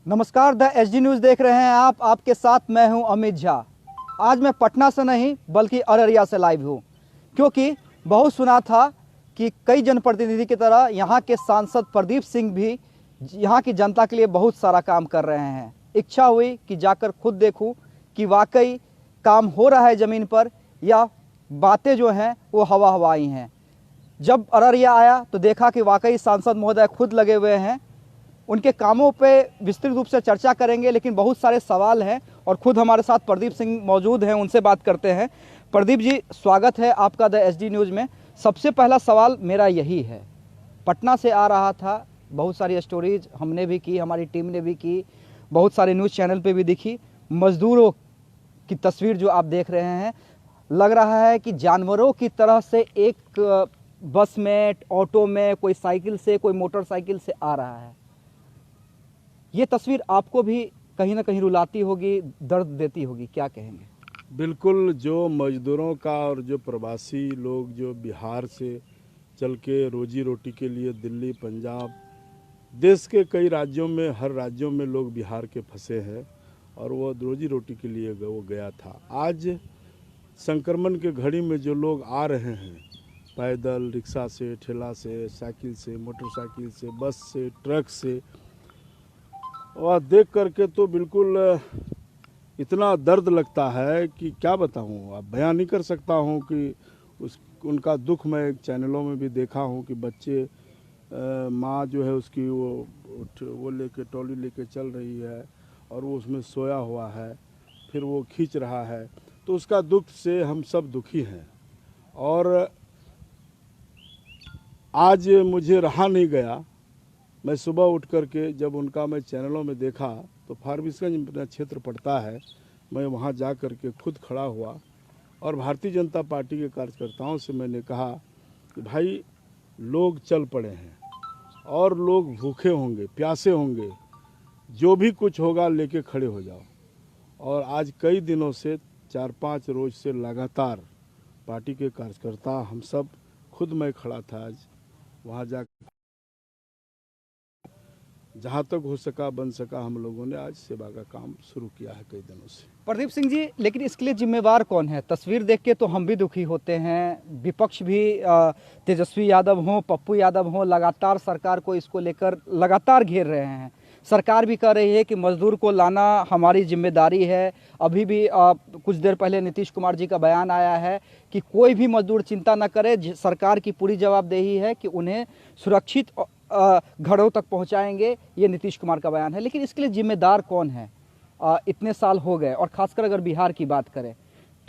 नमस्कार, the SD news देख रहे हैं आप। आपके साथ मैं हूं अमित झा। आज मैं पटना से नहीं बल्कि अररिया से लाइव हूं, क्योंकि बहुत सुना था कि कई जनप्रतिनिधि की तरह यहां के सांसद प्रदीप सिंह भी यहां की जनता के लिए बहुत सारा काम कर रहे हैं। इच्छा हुई कि जाकर खुद देखूं कि वाकई काम हो रहा है ज़मीन पर या बातें जो हैं वो हवा हवाई हैं। जब अररिया आया तो देखा कि वाकई सांसद महोदय खुद लगे हुए हैं। उनके कामों पे विस्तृत रूप से चर्चा करेंगे, लेकिन बहुत सारे सवाल हैं और खुद हमारे साथ प्रदीप सिंह मौजूद हैं, उनसे बात करते हैं। प्रदीप जी, स्वागत है आपका द एसडी न्यूज़ में। सबसे पहला सवाल मेरा यही है, पटना से आ रहा था, बहुत सारी स्टोरीज हमने भी की, हमारी टीम ने भी की, बहुत सारे न्यूज़ चैनल पे भी दिखी। मजदूरों की तस्वीर जो आप देख रहे हैं, लग रहा है कि जानवरों की तरह से एक बस में, ऑटो में, कोई साइकिल से, कोई मोटरसाइकिल से आ रहा है। ये तस्वीर आपको भी कहीं ना कहीं रुलाती होगी, दर्द देती होगी, क्या कहेंगे? बिल्कुल, जो मजदूरों का और जो प्रवासी लोग जो बिहार से चल के रोजी रोटी के लिए दिल्ली, पंजाब, देश के कई राज्यों में, हर राज्यों में लोग बिहार के फंसे हैं और वो रोजी रोटी के लिए वो गया था। आज संक्रमण के घड़ी में जो लोग आ रहे हैं पैदल, रिक्शा से, ठेला से, साइकिल से, मोटरसाइकिल से, बस से, ट्रक से, और देख करके तो बिल्कुल इतना दर्द लगता है कि क्या बताऊं। अब बयान नहीं कर सकता हूं कि उनका दुख मैं चैनलों में भी देखा हूं कि बच्चे, माँ जो है उसकी वो लेके, ट्रॉली लेके चल रही है और वो उसमें सोया हुआ है, फिर वो खींच रहा है, तो उसका दुख से हम सब दुखी हैं। और आज मुझे रहा नहीं गया, मैं सुबह उठ करके जब उनका मैं चैनलों में देखा तो फारबिसगंज मेरा क्षेत्र पड़ता है, मैं वहाँ जा कर के खुद खड़ा हुआ और भारतीय जनता पार्टी के कार्यकर्ताओं से मैंने कहा कि भाई, लोग चल पड़े हैं और लोग भूखे होंगे, प्यासे होंगे, जो भी कुछ होगा लेके खड़े हो जाओ। और आज कई दिनों से 4-5 रोज से लगातार पार्टी के कार्यकर्ता, हम सब, खुद मैं खड़ा था आज वहाँ जा, जहाँ तक हो सका बन सका हम लोगों ने आज सेवा का काम शुरू किया है कई दिनों से। प्रदीप सिंह जी, लेकिन इसके लिए जिम्मेवार कौन है? तस्वीर देख के तो हम भी दुखी होते हैं, विपक्ष भी, तेजस्वी यादव हों, पप्पू यादव हों, लगातार सरकार को इसको लेकर लगातार घेर रहे हैं। सरकार भी कह रही है कि मजदूर को लाना हमारी जिम्मेदारी है। अभी भी कुछ देर पहले नीतीश कुमार जी का बयान आया है कि कोई भी मजदूर चिंता न करे, सरकार की पूरी जवाबदेही है कि उन्हें सुरक्षित घरों तक पहुंचाएंगे। ये नीतीश कुमार का बयान है, लेकिन इसके लिए जिम्मेदार कौन है? इतने साल हो गए और खासकर अगर बिहार की बात करें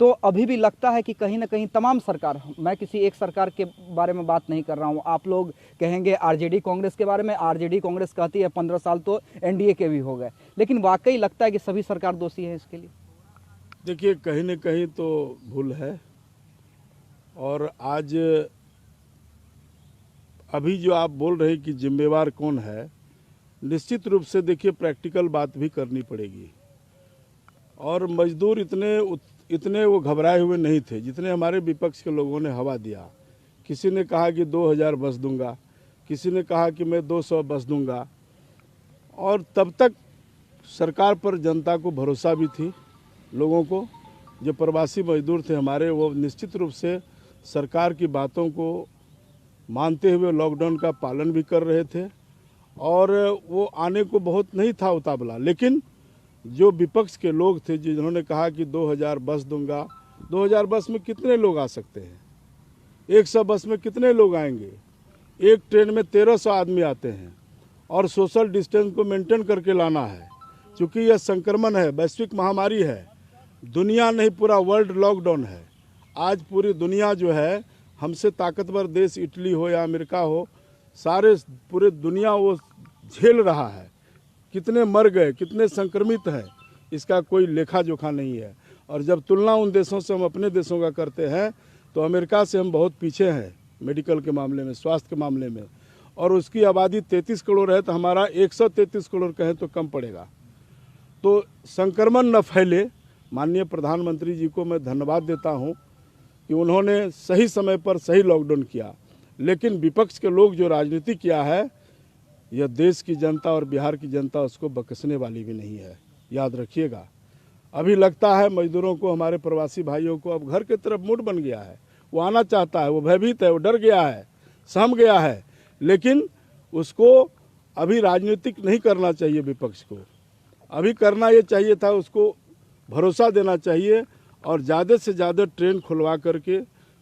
तो अभी भी लगता है कि कहीं ना कहीं तमाम सरकार, मैं किसी एक सरकार के बारे में बात नहीं कर रहा हूं, आप लोग कहेंगे आरजेडी कांग्रेस के बारे में, आरजेडी कांग्रेस कहती है 15 साल तो एनडीए के भी हो गए, लेकिन वाकई लगता है कि सभी सरकार दोषी है इसके लिए। देखिए, कहीं न कहीं तो भूल है। और आज अभी जो आप बोल रहे हैं कि जिम्मेवार कौन है, निश्चित रूप से देखिए प्रैक्टिकल बात भी करनी पड़ेगी। और मजदूर इतने वो घबराए हुए नहीं थे जितने हमारे विपक्ष के लोगों ने हवा दिया। किसी ने कहा कि 2000 बस दूंगा, किसी ने कहा कि मैं 200 बस दूंगा, और तब तक सरकार पर जनता को भरोसा भी थी, लोगों को। जो प्रवासी मजदूर थे हमारे, वो निश्चित रूप से सरकार की बातों को मानते हुए लॉकडाउन का पालन भी कर रहे थे और वो आने को बहुत नहीं था उतावला। लेकिन जो विपक्ष के लोग थे जिन्होंने कहा कि 2000 बस दूंगा, 2000 बस में कितने लोग आ सकते हैं? 100 बस में कितने लोग आएंगे? एक ट्रेन में 1300 आदमी आते हैं और सोशल डिस्टेंस को मेंटेन करके लाना है। क्योंकि यह संक्रमण है, वैश्विक महामारी है, दुनिया नहीं पूरा वर्ल्ड लॉकडाउन है। आज पूरी दुनिया जो है, हमसे ताकतवर देश इटली हो या अमेरिका हो, सारे पूरे दुनिया वो झेल रहा है। कितने मर गए, कितने संक्रमित हैं, इसका कोई लेखा जोखा नहीं है। और जब तुलना उन देशों से हम अपने देशों का करते हैं तो अमेरिका से हम बहुत पीछे हैं मेडिकल के मामले में, स्वास्थ्य के मामले में। और उसकी आबादी 33 करोड़ है तो हमारा 133 करोड़ कहें तो कम पड़ेगा। तो संक्रमण न फैले। माननीय प्रधानमंत्री जी को मैं धन्यवाद देता हूँ कि उन्होंने सही समय पर सही लॉकडाउन किया। लेकिन विपक्ष के लोग जो राजनीति किया है, यह देश की जनता और बिहार की जनता उसको बख्शने वाली भी नहीं है, याद रखिएगा। अभी लगता है मजदूरों को, हमारे प्रवासी भाइयों को अब घर की तरफ मूड बन गया है, वो आना चाहता है, वो भयभीत है, वो डर गया है, सहम गया है, लेकिन उसको अभी राजनीतिक नहीं करना चाहिए विपक्ष को। अभी करना ये चाहिए था, उसको भरोसा देना चाहिए और ज़्यादा से ज़्यादा ट्रेन खुलवा करके,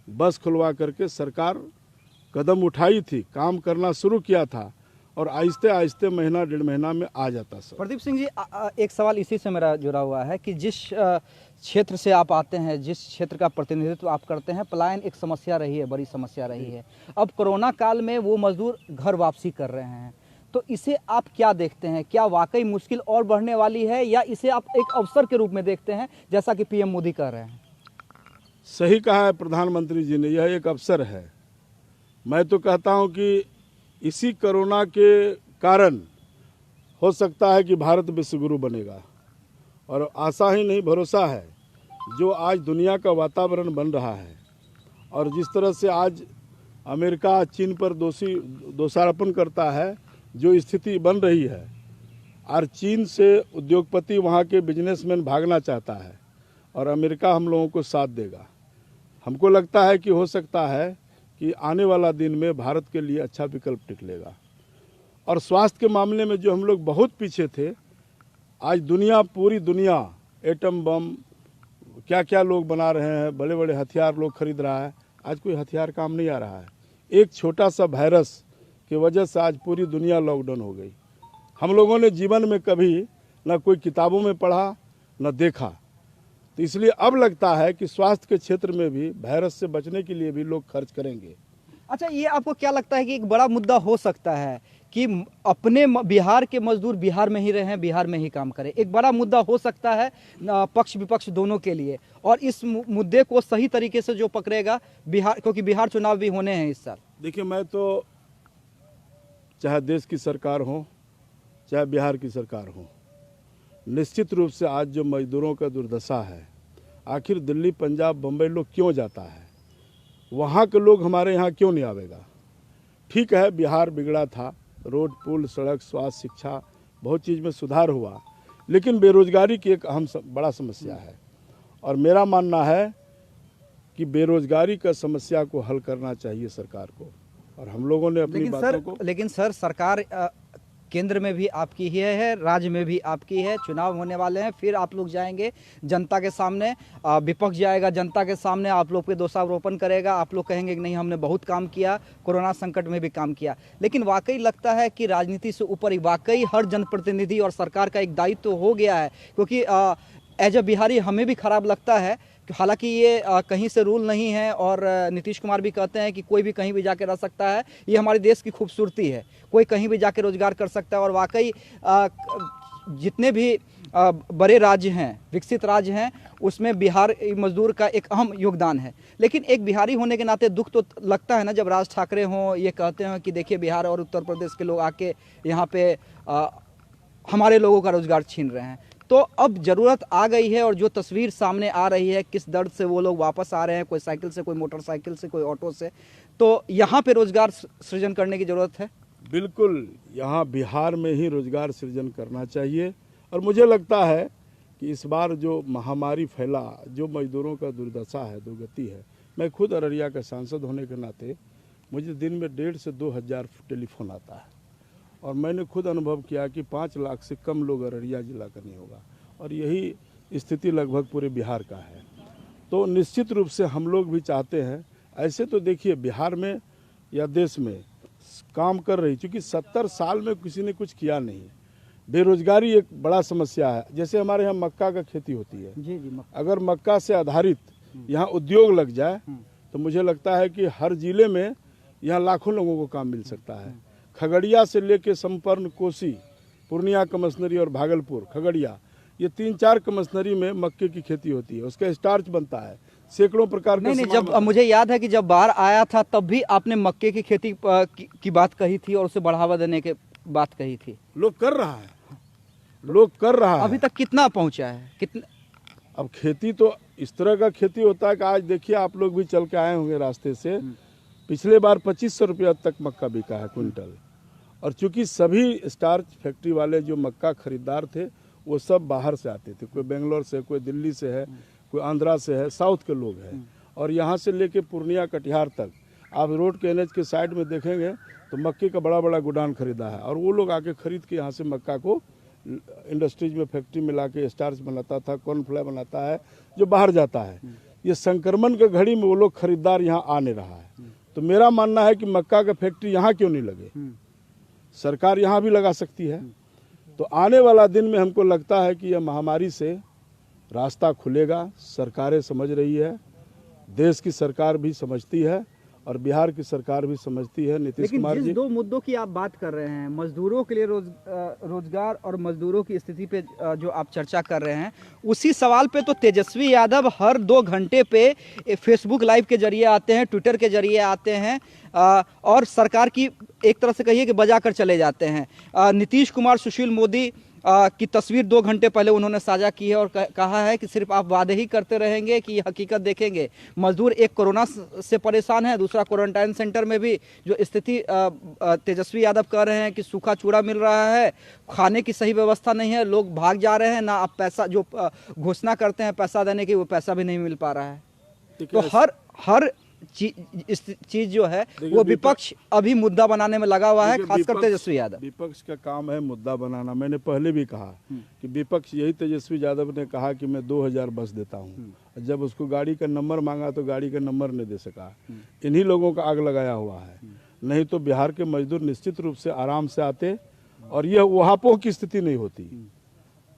बस खुलवा करके सरकार कदम उठाई थी, काम करना शुरू किया था और आहिस्ते आहिस्ते महीना 1.5 महीना में आ जाता सर। प्रदीप सिंह जी, एक सवाल इसी से मेरा जुड़ा हुआ है कि जिस क्षेत्र से आप आते हैं, जिस क्षेत्र का प्रतिनिधित्व आप करते हैं, पलायन एक समस्या रही है, बड़ी समस्या रही है। अब कोरोना काल में वो मजदूर घर वापसी कर रहे हैं, तो इसे आप क्या देखते हैं? क्या वाकई मुश्किल और बढ़ने वाली है या इसे आप एक अवसर के रूप में देखते हैं, जैसा कि पीएम मोदी कह रहे हैं? सही कहा है प्रधानमंत्री जी ने, यह एक अवसर है। मैं तो कहता हूं कि इसी कोरोना के कारण हो सकता है कि भारत विश्वगुरु बनेगा, और आशा ही नहीं भरोसा है। जो आज दुनिया का वातावरण बन रहा है और जिस तरह से आज अमेरिका चीन पर दोषारोपण करता है, जो स्थिति बन रही है, और चीन से उद्योगपति वहाँ के बिजनेसमैन भागना चाहता है और अमेरिका हम लोगों को साथ देगा। हमको लगता है कि हो सकता है कि आने वाला दिन में भारत के लिए अच्छा विकल्प निकलेगा। और स्वास्थ्य के मामले में जो हम लोग बहुत पीछे थे, आज दुनिया, पूरी दुनिया एटम बम क्या क्या लोग बना रहे हैं, बड़े बड़े हथियार लोग खरीद रहा है, आज कोई हथियार काम नहीं आ रहा है। एक छोटा सा वायरस की वजह से आज पूरी दुनिया लॉकडाउन हो गई। हम लोगों ने जीवन में कभी न कोई किताबों में पढ़ा न देखा, तो इसलिए अब लगता है कि स्वास्थ्य के क्षेत्र में भी वायरस से बचने के लिए भी लोग खर्च करेंगे। अच्छा, ये आपको क्या लगता है कि एक बड़ा मुद्दा हो सकता है कि अपने बिहार के मजदूर बिहार में ही रहें, बिहार में ही काम करें? एक बड़ा मुद्दा हो सकता है पक्ष विपक्ष दोनों के लिए, और इस मुद्दे को सही तरीके से जो पकड़ेगा बिहार, क्योंकि बिहार चुनाव भी होने हैं इस साल। देखिए, मैं तो चाहे देश की सरकार हो चाहे बिहार की सरकार हो, निश्चित रूप से आज जो मजदूरों का दुर्दशा है, आखिर दिल्ली, पंजाब, बम्बई लोग क्यों जाता है, वहाँ के लोग हमारे यहाँ क्यों नहीं आवेगा? ठीक है, बिहार बिगड़ा था, रोड, पुल, सड़क, स्वास्थ्य, शिक्षा, बहुत चीज़ में सुधार हुआ, लेकिन बेरोजगारी की एक बड़ा समस्या है। और मेरा मानना है कि बेरोजगारी का समस्या को हल करना चाहिए सरकार को, और हम लोगों ने अपनी बातों को। लेकिन सर, सरकार केंद्र में भी आपकी ही है, राज्य में भी आपकी है, चुनाव होने वाले हैं, फिर आप लोग जाएंगे जनता के सामने, विपक्ष जाएगा जनता के सामने, आप लोग पे दोषारोपण करेगा, आप लोग कहेंगे कि नहीं, हमने बहुत काम किया, कोरोना संकट में भी काम किया। लेकिन वाकई लगता है कि राजनीति से ऊपर वाकई हर जनप्रतिनिधि और सरकार का एक दायित्व हो गया है, क्योंकि एज ए बिहारी हमें भी खराब लगता है। हालांकि ये कहीं से रूल नहीं है, और नीतीश कुमार भी कहते हैं कि कोई भी कहीं भी जाके रह सकता है, ये हमारे देश की खूबसूरती है, कोई कहीं भी जाके रोजगार कर सकता है। और वाकई जितने भी बड़े राज्य हैं, विकसित राज्य हैं, उसमें बिहार मजदूर का एक अहम योगदान है। लेकिन एक बिहारी होने के नाते दुख तो लगता है ना, जब राज ठाकरे हों ये कहते हैं कि देखिए बिहार और उत्तर प्रदेश के लोग आके यहाँ पे हमारे लोगों का रोजगार छीन रहे हैं। तो अब ज़रूरत आ गई है, और जो तस्वीर सामने आ रही है, किस दर्द से वो लोग वापस आ रहे हैं, कोई साइकिल से, कोई मोटरसाइकिल से, कोई ऑटो से, तो यहाँ पे रोजगार सृजन करने की ज़रूरत है। बिल्कुल, यहाँ बिहार में ही रोजगार सृजन करना चाहिए। और मुझे लगता है कि इस बार जो महामारी फैला, जो मजदूरों का दुर्दशा है, दुर्गति है, मैं खुद अररिया का सांसद होने के नाते मुझे दिन में 1,500 से 2,000 टेलीफोन आता है, और मैंने खुद अनुभव किया कि 5 लाख से कम लोग अररिया जिला का नहीं होगा, और यही स्थिति लगभग पूरे बिहार का है। तो निश्चित रूप से हम लोग भी चाहते हैं, ऐसे तो देखिए बिहार में या देश में काम कर रही, क्योंकि 70 साल में किसी ने कुछ किया नहीं। बेरोजगारी एक बड़ा समस्या है। जैसे हमारे यहाँ मक्का का खेती होती है, जी जी, अगर मक्का से आधारित यहाँ उद्योग लग जाए तो मुझे लगता है कि हर जिले में यहाँ लाखों लोगों को काम मिल सकता है। खगड़िया से लेके संपन्न, कोसी, पूर्णिया, कमसनरी और भागलपुर, खगड़िया, ये 3-4 कमसनरी में मक्के की खेती होती है, उसका स्टार्च बनता है, सैकड़ों प्रकार के। नहीं, जब मुझे याद है कि जब बाढ़ आया था तब भी आपने मक्के की खेती की बात कही थी और उसे बढ़ावा देने की बात कही थी। लोग कर रहा है, लोग कर रहा है। अभी तक कितना पहुंचा है, कितना? अब खेती तो इस तरह का खेती होता है कि आज देखिए आप लोग भी चल के आए होंगे रास्ते से, पिछले बार 2500 रुपया तक मक्का बिका है क्विंटल, और चूंकि सभी स्टार्च फैक्ट्री वाले जो मक्का खरीदार थे वो सब बाहर से आते थे, कोई बेंगलोर से, कोई दिल्ली से है, कोई आंध्रा से है, साउथ के लोग हैं। और यहाँ से लेके पूर्णिया कटिहार तक आप रोड के एनएच के साइड में देखेंगे तो मक्के का बड़ा बड़ा गोडाउन खरीदा है, और वो लोग आके खरीद के यहाँ से मक्का को इंडस्ट्रीज में फैक्ट्री में ला के स्टार्च बनाता था, कॉर्नफ्लावर बनाता है, जो बाहर जाता है। ये संक्रमण के घड़ी में वो लोग खरीदार यहाँ आ नहीं रहा है। तो मेरा मानना है कि मक्का का फैक्ट्री यहाँ क्यों नहीं लगे, सरकार यहाँ भी लगा सकती है। तो आने वाला दिन में हमको लगता है कि यह महामारी से रास्ता खुलेगा। सरकारें समझ रही है, देश की सरकार भी समझती है और बिहार की सरकार भी समझती है। नीतीश कुमार जी, जिस दो मुद्दों की आप बात कर रहे हैं, मजदूरों के लिए रोजगार और मजदूरों की स्थिति पे जो आप चर्चा कर रहे हैं, उसी सवाल पे तो तेजस्वी यादव हर 2 घंटे पे फेसबुक लाइव के जरिए आते हैं, ट्विटर के जरिए आते हैं और सरकार की एक तरह से कहिए कि बजा कर चले जाते हैं। नीतीश कुमार, सुशील मोदी की तस्वीर 2 घंटे पहले उन्होंने साझा की है और कहा है कि सिर्फ आप वादे ही करते रहेंगे कि हकीकत देखेंगे। मजदूर एक कोरोना से परेशान है, दूसरा क्वारंटाइन सेंटर में भी जो स्थिति तेजस्वी यादव कह रहे हैं कि सूखा चूड़ा मिल रहा है, खाने की सही व्यवस्था नहीं है, लोग भाग जा रहे हैं, ना आप पैसा जो घोषणा करते हैं पैसा देने की, वो पैसा भी नहीं मिल पा रहा है। तो हर चीज जो है वो विपक्ष अभी मुद्दा बनाने में लगा हुआ है, खासकर तेजस्वी यादव। विपक्ष का काम है मुद्दा बनाना। मैंने पहले भी कहा कि विपक्ष, यही तेजस्वी यादव ने कहा कि मैं 2000 बस देता हूं। जब उसको गाड़ी का नंबर मांगा तो गाड़ी का नंबर नहीं दे सका। इन्हीं लोगों का आग लगाया हुआ है। नहीं तो बिहार के मजदूर निश्चित रूप से आराम से आते और यह वहापों की स्थिति नहीं होती।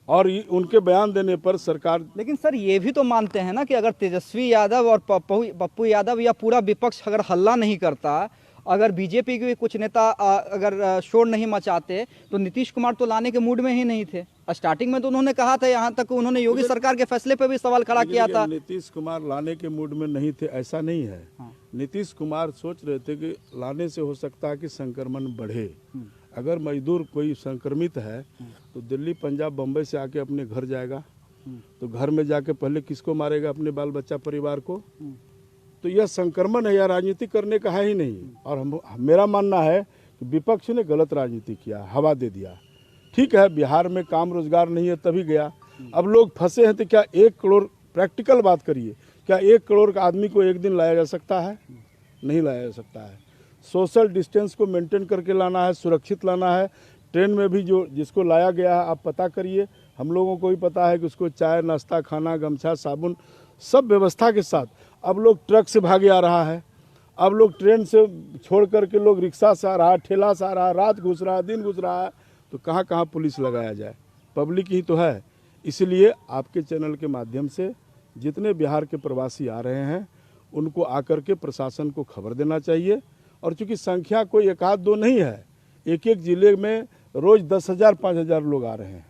और उनके बयान देने पर सरकार, लेकिन सर ये भी तो मानते हैं ना कि अगर तेजस्वी यादव और पप्पू यादव या पूरा विपक्ष अगर हल्ला नहीं करता, अगर बीजेपी के कुछ नेता अगर शोर नहीं मचाते, तो नीतीश कुमार तो लाने के मूड में ही नहीं थे। स्टार्टिंग में तो उन्होंने कहा था, यहाँ तक उन्होंने योगी सरकार के फैसले पे भी सवाल खड़ा किया था। नीतीश कुमार लाने के मूड में नहीं थे, ऐसा नहीं है। नीतीश कुमार सोच रहे थे कि लाने से हो सकता है कि संक्रमण बढ़े। अगर मजदूर कोई संक्रमित है तो दिल्ली, पंजाब, बम्बई से आके अपने घर जाएगा, तो घर में जाके पहले किसको मारेगा? अपने बाल बच्चा परिवार को। तो यह संक्रमण है, यह राजनीति करने का है ही नहीं। और मेरा मानना है कि विपक्ष ने गलत राजनीति किया, हवा दे दिया। ठीक है, बिहार में काम रोजगार नहीं है तभी गया। अब लोग फंसे हैं तो क्या 1 करोड़, प्रैक्टिकल बात करिए, क्या 1 करोड़ का आदमी को एक दिन लाया जा सकता है? नहीं लाया जा सकता है। सोशल डिस्टेंस को मेंटेन करके लाना है, सुरक्षित लाना है। ट्रेन में भी जो जिसको लाया गया है, आप पता करिए, हम लोगों को भी पता है कि उसको चाय, नाश्ता, खाना, गमछा, साबुन सब व्यवस्था के साथ। अब लोग ट्रक से भागे आ रहा है, अब लोग ट्रेन से छोड़ करके लोग रिक्शा से आ रहा है, ठेला से आ रहा है, रात घुस रहा है, दिन घुस रहा है। तो कहाँ कहाँ पुलिस लगाया जाए? पब्लिक ही तो है। इसलिए आपके चैनल के माध्यम से जितने बिहार के प्रवासी आ रहे हैं उनको आकर के प्रशासन को खबर देना चाहिए। और चूंकि संख्या कोई 1-2 नहीं है, एक जिले में रोज 10,000 5,000 लोग आ रहे हैं,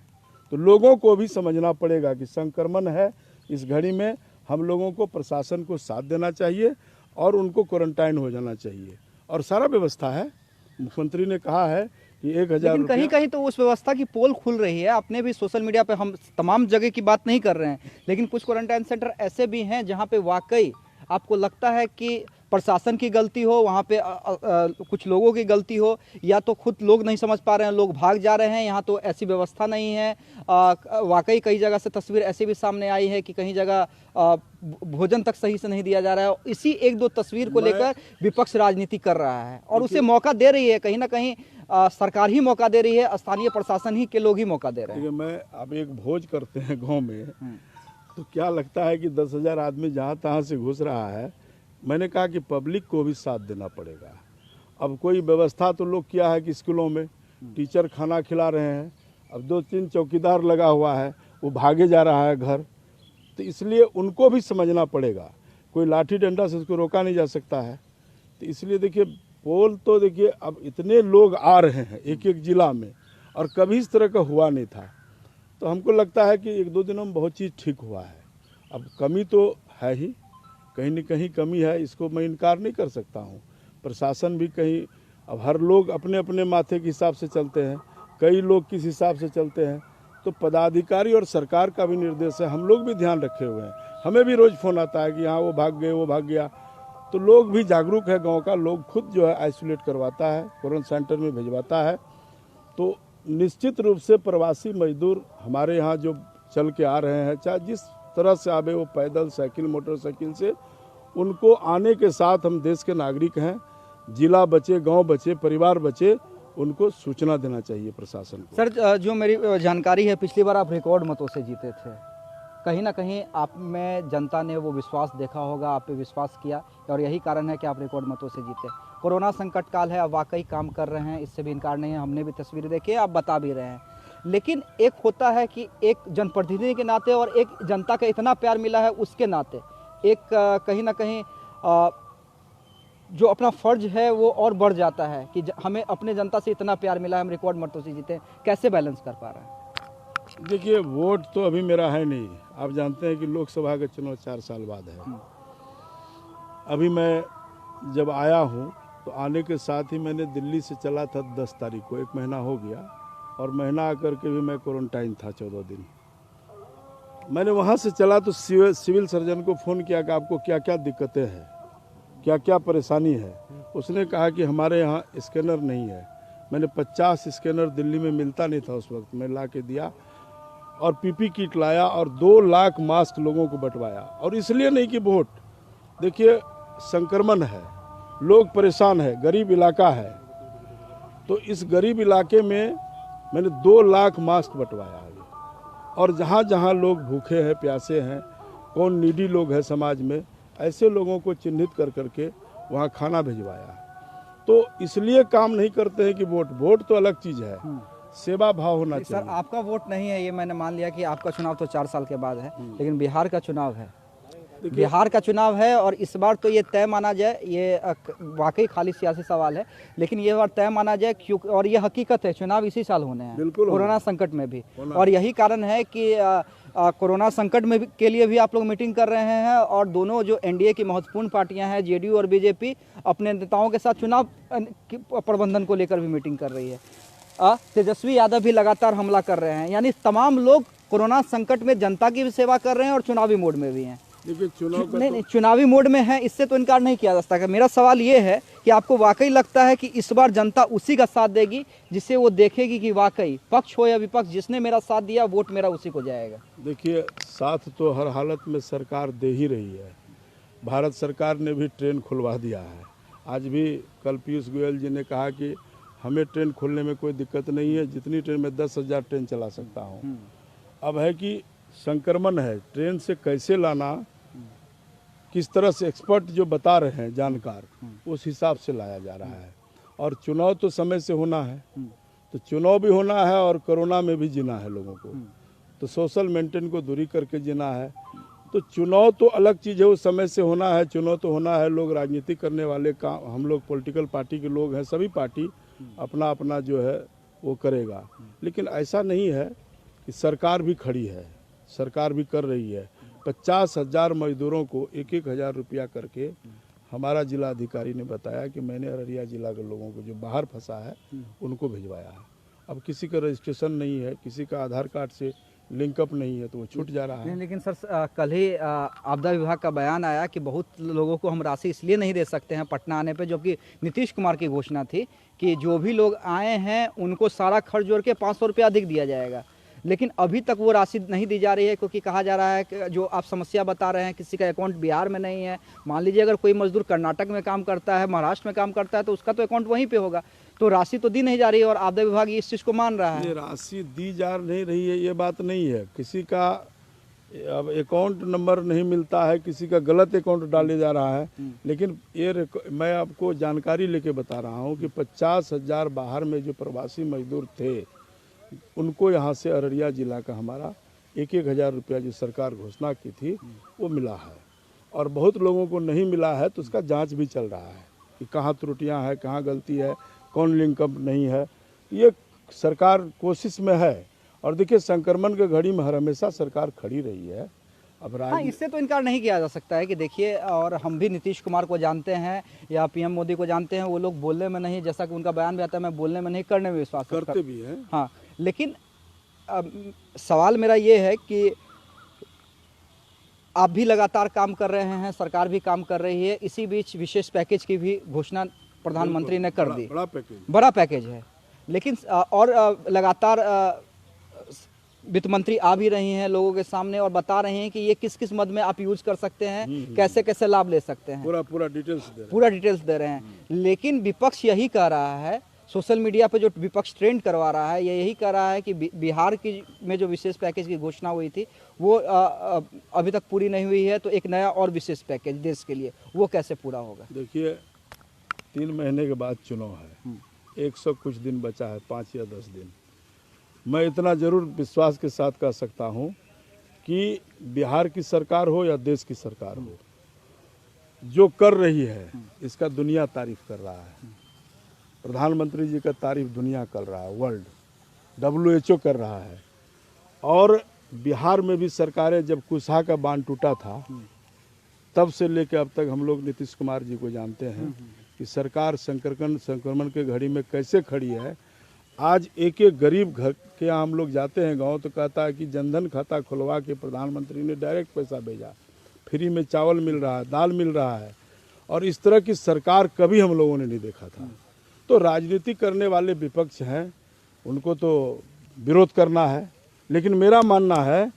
तो लोगों को भी समझना पड़ेगा कि संक्रमण है। इस घड़ी में हम लोगों को प्रशासन को साथ देना चाहिए और उनको क्वारंटाइन हो जाना चाहिए। और सारा व्यवस्था है, मुख्यमंत्री ने कहा है कि 1,000। लेकिन कहीं कहीं तो उस व्यवस्था की पोल खुल रही है। अपने भी सोशल मीडिया पे, हम तमाम जगह की बात नहीं कर रहे हैं, लेकिन कुछ क्वारंटाइन सेंटर ऐसे भी हैं जहाँ पे वाकई आपको लगता है कि प्रशासन की गलती हो, वहाँ पे कुछ लोगों की गलती हो, या तो खुद लोग नहीं समझ पा रहे हैं, लोग भाग जा रहे हैं, यहाँ तो ऐसी व्यवस्था नहीं है। वाकई कई जगह से तस्वीर ऐसी भी सामने आई है कि कहीं जगह भोजन तक सही से नहीं दिया जा रहा है। इसी 1-2 तस्वीर को लेकर विपक्ष राजनीति कर रहा है और उसे मौका दे रही है। कहीं ना कहीं सरकार ही मौका दे रही है, स्थानीय प्रशासन ही के लोग ही मौका दे रहे हैं। मैं अब एक भोज करते हैं गाँव में, तो क्या लगता है कि 10,000 आदमी जहाँ तहाँ से घुस रहा है। मैंने कहा कि पब्लिक को भी साथ देना पड़ेगा। अब कोई व्यवस्था तो लोग किया है कि स्कूलों में टीचर खाना खिला रहे हैं, अब 2-3 चौकीदार लगा हुआ है, वो भागे जा रहा है घर, तो इसलिए उनको भी समझना पड़ेगा। कोई लाठी डंडा से उसको रोका नहीं जा सकता है। तो इसलिए देखिए, पोल तो देखिए अब इतने लोग आ रहे हैं एक जिला में, और कभी इस तरह का हुआ नहीं था। तो हमको लगता है कि 1-2 दिनों में बहुत चीज़ ठीक हुआ है। अब कमी तो है ही, कहीं न कहीं कमी है, इसको मैं इनकार नहीं कर सकता हूँ। प्रशासन भी कहीं, अब हर लोग अपने अपने माथे के हिसाब से चलते हैं, कई लोग किस हिसाब से चलते हैं। तो पदाधिकारी और सरकार का भी निर्देश है, हम लोग भी ध्यान रखे हुए हैं। हमें भी रोज़ फ़ोन आता है कि हाँ वो भाग गए, वो भाग गया। तो लोग भी जागरूक है, गांव का लोग खुद जो है आइसोलेट करवाता है, क्वारंटाइन सेंटर में भिजवाता है। तो निश्चित रूप से प्रवासी मजदूर हमारे यहाँ जो चल के आ रहे हैं, चाहे जिस तरह से आवे, वो पैदल, साइकिल, मोटरसाइकिल से, उनको आने के साथ हम देश के नागरिक हैं, जिला बचे, गांव बचे, परिवार बचे, उनको सूचना देना चाहिए प्रशासन को। सर, जो मेरी जानकारी है, पिछली बार आप रिकॉर्ड मतों से जीते थे। कहीं ना कहीं आप में जनता ने वो विश्वास देखा होगा, आप पे विश्वास किया, और यही कारण है कि आप रिकॉर्ड मतों से जीते। कोरोना संकट काल है, आप वाकई काम कर रहे हैं, इससे भी इनकार नहीं है, हमने भी तस्वीरें देखी है, आप बता भी रहे हैं। लेकिन एक होता है कि एक जनप्रतिनिधि के नाते और एक जनता का इतना प्यार मिला है उसके नाते, एक कहीं ना कहीं जो अपना फर्ज है वो और बढ़ जाता है कि हमें अपने जनता से इतना प्यार मिला है, हम रिकॉर्ड मतों से जीते। कैसे बैलेंस कर पा रहे हैं? देखिए, वोट तो अभी मेरा है नहीं। आप जानते हैं कि लोकसभा का चुनाव 4 साल बाद है। अभी मैं जब आया हूं तो आने के साथ ही मैंने दिल्ली से चला था 10 तारीख को, 1 महीना हो गया, और महीना आकर के भी मैं क्वारंटाइन था 14 दिन। मैंने वहां से चला तो सिविल सर्जन को फ़ोन किया कि आपको क्या क्या दिक्कतें हैं, क्या क्या परेशानी है। उसने कहा कि हमारे यहाँ स्कैनर नहीं है। मैंने 50 स्कैनर, दिल्ली में मिलता नहीं था उस वक्त, मैं ला के दिया, और पीपी किट लाया, और 2 लाख मास्क लोगों को बंटवाया। और इसलिए नहीं कि वोट, देखिए संक्रमण है, लोग परेशान है, गरीब इलाका है, तो इस गरीब इलाके में मैंने 2 लाख मास्क बंटवाया अभी। और जहाँ जहाँ लोग भूखे हैं, प्यासे हैं, कौन नीडी लोग हैं समाज में, ऐसे लोगों को चिन्हित कर करके वहाँ खाना भिजवाया। तो इसलिए काम नहीं करते हैं कि वोट तो अलग चीज़ है, सेवा भाव होना चाहिए। सर, आपका वोट नहीं है, ये मैंने मान लिया कि आपका चुनाव तो 4 साल के बाद है, लेकिन बिहार का चुनाव है। बिहार का चुनाव है, और इस बार तो ये तय माना जाए, ये वाकई खाली सियासी सवाल है, लेकिन ये बार तय माना जाए, क्योंकि और ये हकीकत है, चुनाव इसी साल होने हैं, बिल्कुल कोरोना संकट में भी। और यही कारण है कि कोरोना संकट में के लिए भी आप लोग मीटिंग कर रहे हैं, और दोनों जो एनडीए की महत्वपूर्ण पार्टियां हैं, जेडीयू और बीजेपी, अपने नेताओं के साथ चुनाव प्रबंधन को लेकर भी मीटिंग कर रही है। तेजस्वी यादव भी लगातार हमला कर रहे हैं, यानी तमाम लोग कोरोना संकट में जनता की भी सेवा कर रहे हैं और चुनावी मोड में भी हैं। देखिए, चुनाव नहीं, चुनावी मोड में है, इससे तो इनकार नहीं किया जा सकता। मेरा सवाल ये है कि आपको वाकई लगता है कि इस बार जनता उसी का साथ देगी जिससे वो देखेगी कि वाकई पक्ष हो या विपक्ष, जिसने मेरा साथ दिया वोट मेरा उसी को जाएगा? देखिए, साथ तो हर हालत में सरकार दे ही रही है। भारत सरकार ने भी ट्रेन खुलवा दिया है। आज भी कल पीयूष गोयल जी ने कहा कि हमें ट्रेन खोलने में कोई दिक्कत नहीं है, जितनी ट्रेन में 10,000 ट्रेन चला सकता हूँ। अब है कि संक्रमण है, ट्रेन से कैसे लाना, किस तरह से एक्सपर्ट जो बता रहे हैं, जानकार, उस हिसाब से लाया जा रहा है। और चुनाव तो समय से होना है, तो चुनाव भी होना है और कोरोना में भी जीना है लोगों को, तो सोशल मेंटेन को दूरी करके जीना है। तो चुनाव तो अलग चीज़ है, वो समय से होना है, चुनाव तो होना है। लोग राजनीति करने वाले काम, हम लोग पॉलिटिकल पार्टी के लोग हैं, सभी पार्टी अपना अपना जो है वो करेगा। लेकिन ऐसा नहीं है कि सरकार भी खड़ी है, सरकार भी कर रही है। 50,000 मजदूरों को 1,000 रुपया करके हमारा जिला अधिकारी ने बताया कि मैंने अररिया जिला के लोगों को जो बाहर फंसा है उनको भिजवाया है। अब किसी का रजिस्ट्रेशन नहीं है, किसी का आधार कार्ड से लिंकअप नहीं है, तो वो छूट जा रहा है। लेकिन सर, कल ही आपदा विभाग का बयान आया कि बहुत लोगों को हम राशि इसलिए नहीं दे सकते हैं पटना आने पे, जो कि नीतीश कुमार की घोषणा थी कि जो भी लोग आए हैं उनको सारा खर्च जोड़ के 500 रुपया अधिक दिया जाएगा। लेकिन अभी तक वो राशि नहीं दी जा रही है, क्योंकि कहा जा रहा है कि जो आप समस्या बता रहे हैं, किसी का अकाउंट बिहार में नहीं है। मान लीजिए अगर कोई मजदूर कर्नाटक में काम करता है, महाराष्ट्र में काम करता है, तो उसका तो अकाउंट वहीं पे होगा, तो राशि तो दी नहीं जा रही है, और आपदा विभाग इस चीज़ को मान रहा है। ये राशि दी जा नहीं रही है, ये बात नहीं है। किसी का अब अकाउंट नंबर नहीं मिलता है, किसी का गलत अकाउंट डाले जा रहा है। लेकिन ये मैं आपको जानकारी लेके बता रहा हूँ कि 50,000 बाहर में जो प्रवासी मजदूर थे, उनको यहाँ से अररिया जिला का हमारा 1,000 रुपया जो सरकार घोषणा की थी वो मिला है। और बहुत लोगों को नहीं मिला है, तो उसका जांच भी चल रहा है कि कहाँ त्रुटियां हैं, कहाँ गलती है, कौन लिंकअप नहीं है। ये सरकार कोशिश में है। और देखिए, संक्रमण के घड़ी में हर हमेशा सरकार खड़ी रही है। अब हाँ, इससे तो इनकार नहीं किया जा सकता है कि देखिए, और हम भी नीतीश कुमार को जानते हैं या पीएम मोदी को जानते हैं, वो लोग बोलने में नहीं, जैसा कि उनका बयान भी आता है, मैं बोलने में नहीं करने में विश्वास करते भी हैं। हाँ, लेकिन सवाल मेरा ये है कि आप भी लगातार काम कर रहे हैं, सरकार भी काम कर रही है, इसी बीच विशेष पैकेज की भी घोषणा प्रधानमंत्री ने कर दी। बड़ा पैकेज है, लेकिन लगातार वित्त मंत्री आ भी रही हैं लोगों के सामने और बता रहे हैं कि ये किस किस मद में आप यूज कर सकते हैं, कैसे कैसे लाभ ले सकते हैं, पूरा डिटेल्स दे रहे हैं। लेकिन विपक्ष यही कह रहा है, सोशल मीडिया पे जो विपक्ष ट्रेंड करवा रहा है, ये यही कह रहा है कि बिहार की में जो विशेष पैकेज की घोषणा हुई थी वो अभी तक पूरी नहीं हुई है, तो एक नया और विशेष पैकेज देश के लिए वो कैसे पूरा होगा? देखिए, 3 महीने के बाद चुनाव है, 100 कुछ दिन बचा है, 5 या 10 दिन। मैं इतना जरूर विश्वास के साथ कह सकता हूं कि बिहार की सरकार हो या देश की सरकार हो, जो कर रही है इसका दुनिया तारीफ कर रहा है। प्रधानमंत्री जी का तारीफ दुनिया कर रहा है, वर्ल्ड WHO कर रहा है। और बिहार में भी सरकारें, जब कुशहा का बांध टूटा था तब से लेकर अब तक हम लोग नीतीश कुमार जी को जानते हैं कि सरकार संक्रमण के घड़ी में कैसे खड़ी है। आज एक एक गरीब घर के यहाँ हम लोग जाते हैं गांव, तो कहता है कि जनधन खाता खुलवा के प्रधानमंत्री ने डायरेक्ट पैसा भेजा, फ्री में चावल मिल रहा है, दाल मिल रहा है, और इस तरह की सरकार कभी हम लोगों ने नहीं देखा था। तो राजनीति करने वाले विपक्ष हैं, उनको तो विरोध करना है, लेकिन मेरा मानना है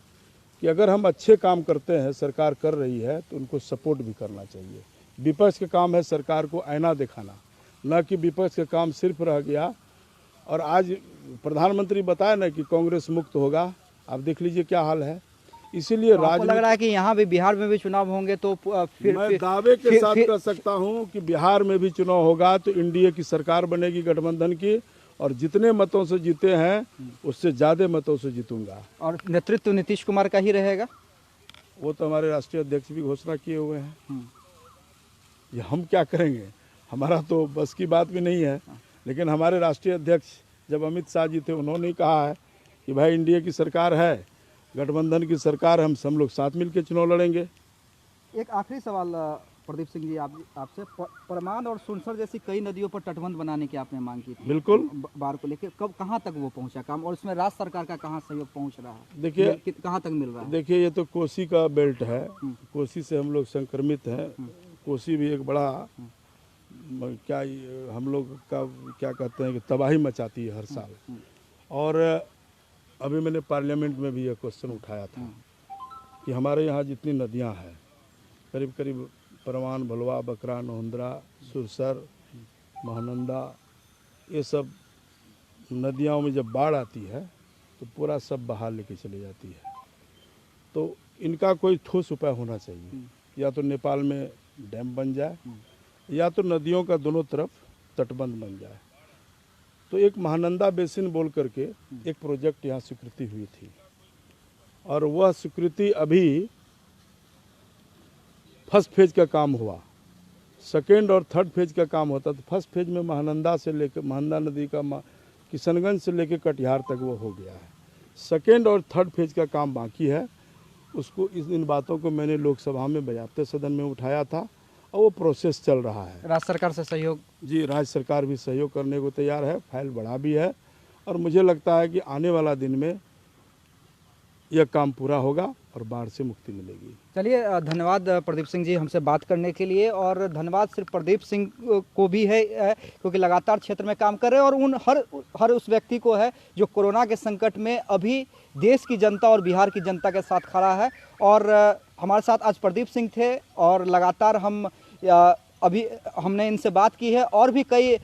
कि अगर हम अच्छे काम करते हैं, सरकार कर रही है, तो उनको सपोर्ट भी करना चाहिए। विपक्ष का काम है सरकार को आईना दिखाना, न कि विपक्ष का काम सिर्फ रह गया। और आज प्रधानमंत्री बताया ना कि कांग्रेस मुक्त होगा, आप देख लीजिए क्या हाल है। इसीलिए तो लग रहा है कि यहाँ भी बिहार में भी चुनाव होंगे, तो मैं दावे के साथ कह सकता हूँ कि बिहार में भी चुनाव होगा तो एनडीए की सरकार बनेगी, गठबंधन की, और जितने मतों से जीते हैं उससे ज़्यादा मतों से जीतूंगा। और नेतृत्व नीतीश कुमार का ही रहेगा, वो तो हमारे राष्ट्रीय अध्यक्ष भी घोषणा किए हुए हैं। ये हम क्या करेंगे, हमारा तो बस की बात भी नहीं है। लेकिन हमारे राष्ट्रीय अध्यक्ष जब अमित शाह जी थे, उन्होंने कहा है कि भाई एनडीए की सरकार है, गठबंधन की सरकार, हम सब लोग साथ मिलकर चुनाव लड़ेंगे। एक आखिरी सवाल प्रदीप सिंह जी आपसे, परमान और सुनसर जैसी कई नदियों पर तटबंध बनाने की आपने मांग की थी, बिल्कुल, बार को लेकर कहाँ तक वो पहुंचा काम, और इसमें राज्य सरकार का कहाँ सहयोग पहुंच रहा है? देखिए, कहाँ तक मिल रहा है? देखिए, ये तो कोसी का बेल्ट है, कोसी से हम लोग संक्रमित हैं। कोसी भी एक बड़ा क्या हम लोग का क्या कहते हैं कि तबाही मचाती है हर साल। और अभी मैंने पार्लियामेंट में भी यह क्वेश्चन उठाया था कि हमारे यहाँ जितनी नदियाँ हैं, करीब करीब परमान, भलवा, बकरा, नोहंदरा, सुरसर, महानंदा, ये सब नदियों में जब बाढ़ आती है तो पूरा सब बहा लेके चली जाती है। तो इनका कोई ठोस उपाय होना चाहिए, या तो नेपाल में डैम बन जाए, या तो नदियों का दोनों तरफ तटबंध बन जाए। तो एक महानंदा बेसिन बोल करके एक प्रोजेक्ट यहाँ स्वीकृति हुई थी, और वह स्वीकृति अभी फर्स्ट फेज का काम हुआ, सेकेंड और थर्ड फेज का काम होता। तो फर्स्ट फेज में महानंदा से लेकर, महानंदा नदी का किशनगंज से लेकर कटिहार तक वो हो गया है। सेकेंड और थर्ड फेज का काम बाकी है, उसको इन बातों को मैंने लोकसभा में बजाते सदन में उठाया था, और वो प्रोसेस चल रहा है। राज्य सरकार से सहयोग? जी, राज्य सरकार भी सहयोग करने को तैयार है, फाइल बढ़ा भी है, और मुझे लगता है कि आने वाला दिन में यह काम पूरा होगा और बाढ़ से मुक्ति मिलेगी। चलिए, धन्यवाद प्रदीप सिंह जी हमसे बात करने के लिए। और धन्यवाद सिर्फ प्रदीप सिंह को भी है क्योंकि लगातार क्षेत्र में काम कर रहे हैं, और उन हर उस व्यक्ति को है जो कोरोना के संकट में अभी देश की जनता और बिहार की जनता के साथ खड़ा है। और हमारे साथ आज प्रदीप सिंह थे, और लगातार हम अभी हमने इनसे बात की है, और भी कई